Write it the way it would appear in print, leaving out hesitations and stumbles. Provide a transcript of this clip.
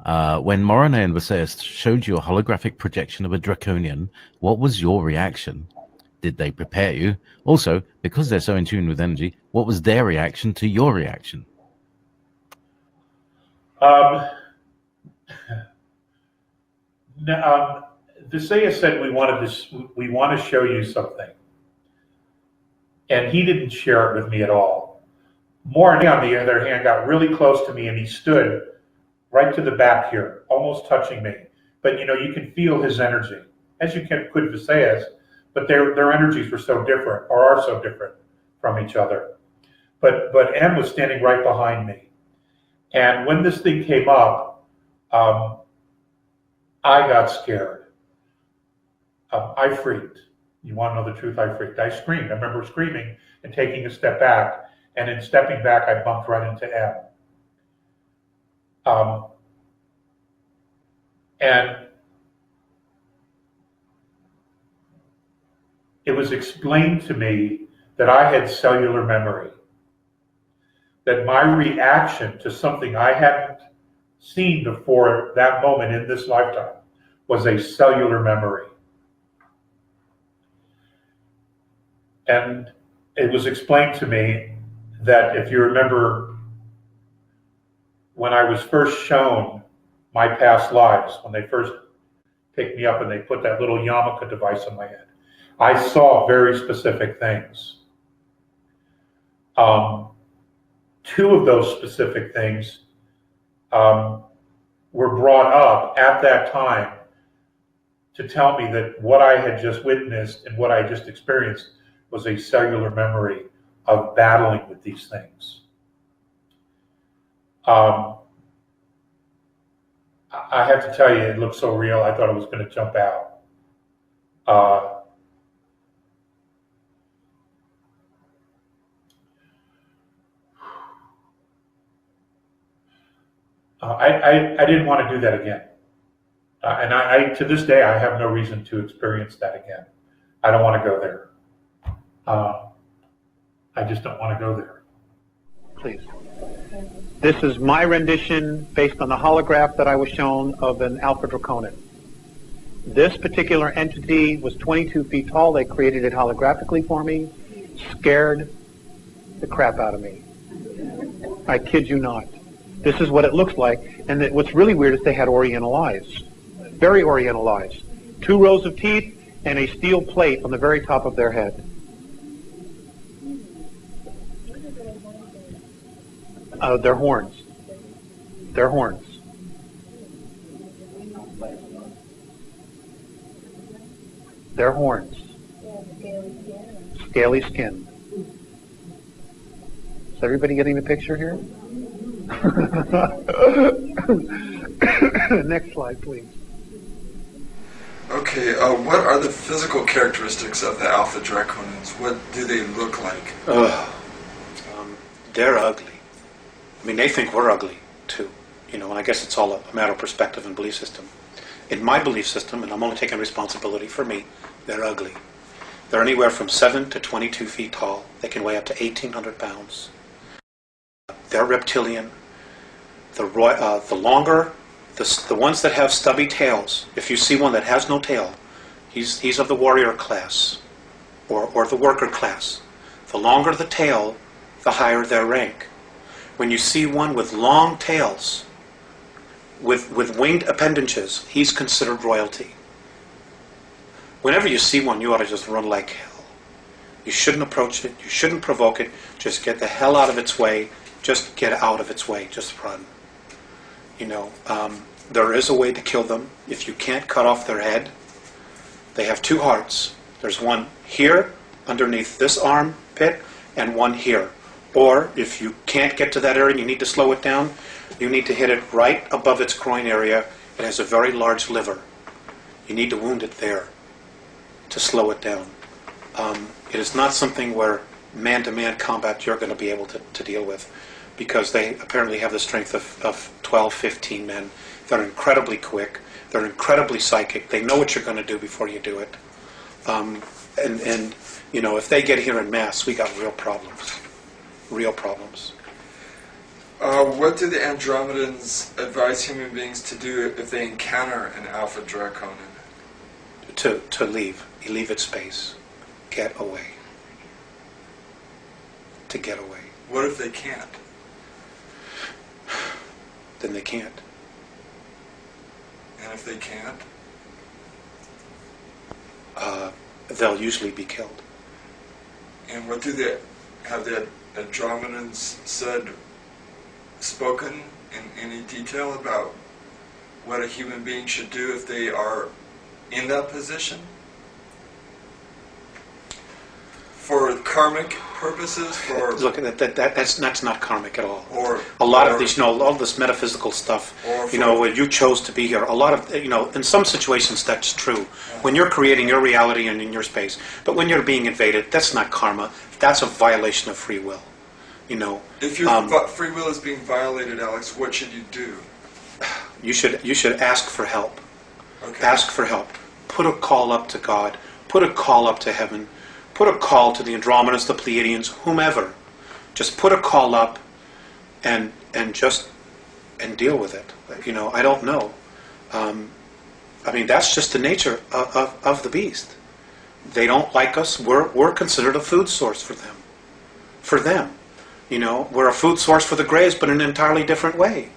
When Morone and Visayas showed you a holographic projection of a draconian, what was your reaction? Did they prepare you? Also, because they're so in tune with energy, what was their reaction to your reaction? Visayas said we want to show you something, and he didn't share it with me at all. Morone, on the other hand, got really close to me, and he stood right to the back here, almost touching me. But you can feel his energy, as you could Visayas, but their energies were so different, or are so different from each other. But M was standing right behind me, and when this thing came up, I got scared. I freaked. You want to know the truth? I freaked. I screamed. I remember screaming and taking a step back, and in stepping back, I bumped right into M. And it was explained to me that I had cellular memory, that my reaction to something I hadn't seen before that moment in this lifetime was a cellular memory. And it was explained to me that, if you remember, when I was first shown my past lives, when they first picked me up and they put that little yarmulke device on my head, I saw very specific things. Two of those specific things were brought up at that time to tell me that what I had just witnessed and what I just experienced was a cellular memory of battling with these things. I have to tell you, it looked so real, I thought it was going to jump out. I didn't want to do that again. And I to this day, I have no reason to experience that again. I don't want to go there. I just don't want to go there. Please. This is my rendition based on the holograph that I was shown of an alpha draconian. This particular entity was 22 feet tall. They created it holographically for me. Scared the crap out of me. I kid you not. This is what it looks like. And what's really weird is they had oriental eyes. Very oriental eyes. 2 rows of teeth and a steel plate on the very top of their head. Their horns. Their horns. Their horns. Scaly skin. Is everybody getting the picture here? Next slide, please. Okay, what are the physical characteristics of the alpha draconians? What do they look like? They're ugly. I mean, they think we're ugly, too. And I guess it's all a matter of perspective and belief system. In my belief system, and I'm only taking responsibility for me, they're ugly. They're anywhere from 7 to 22 feet tall. They can weigh up to 1,800 pounds. They're reptilian. The longer, the ones that have stubby tails, if you see one that has no tail, he's of the warrior class, or the worker class. The longer the tail, the higher their rank. When you see one with long tails, with winged appendages, he's considered royalty. Whenever you see one, you ought to just run like hell. You shouldn't approach it. You shouldn't provoke it. Just get the hell out of its way. Just get out of its way. Just run. There is a way to kill them. If you can't cut off their head, they have 2 hearts. There's one here, underneath this armpit, and one here. Or if you can't get to that area and you need to slow it down, you need to hit it right above its groin area. It has a very large liver. You need to wound it there to slow it down. It is not something where man-to-man combat you're going to be able to deal with, because they apparently have the strength of 12, 15 men. They're incredibly quick. They're incredibly psychic. They know what you're going to do before you do it. If they get here en masse, we got real problems. Real problems. What do the Andromedans advise human beings to do if they encounter an alpha Draconan? To leave. You leave its space. Get away. To get away. What if they can't? Then they can't. And if they can't? They'll usually be killed. And what do they have the Andromedans spoken in any detail about what a human being should do if they are in that position? For karmic purposes, for look, that's not karmic at all. Or a lot of these, all this metaphysical stuff. When you chose to be here, a lot of, in some situations that's true. When you're creating your reality and in your space, but when you're being invaded, that's not karma. That's a violation of free will. If your free will is being violated, Alex, what should you do? You should ask for help. Okay. Ask for help. Put a call up to God. Put a call up to heaven. Put a call to the Andromedans, the Pleiadians, whomever. Just put a call up and deal with it. I don't know. That's just the nature of the beast. They don't like us. We're considered a food source for them. For them. We're a food source for the Greys, but in an entirely different way.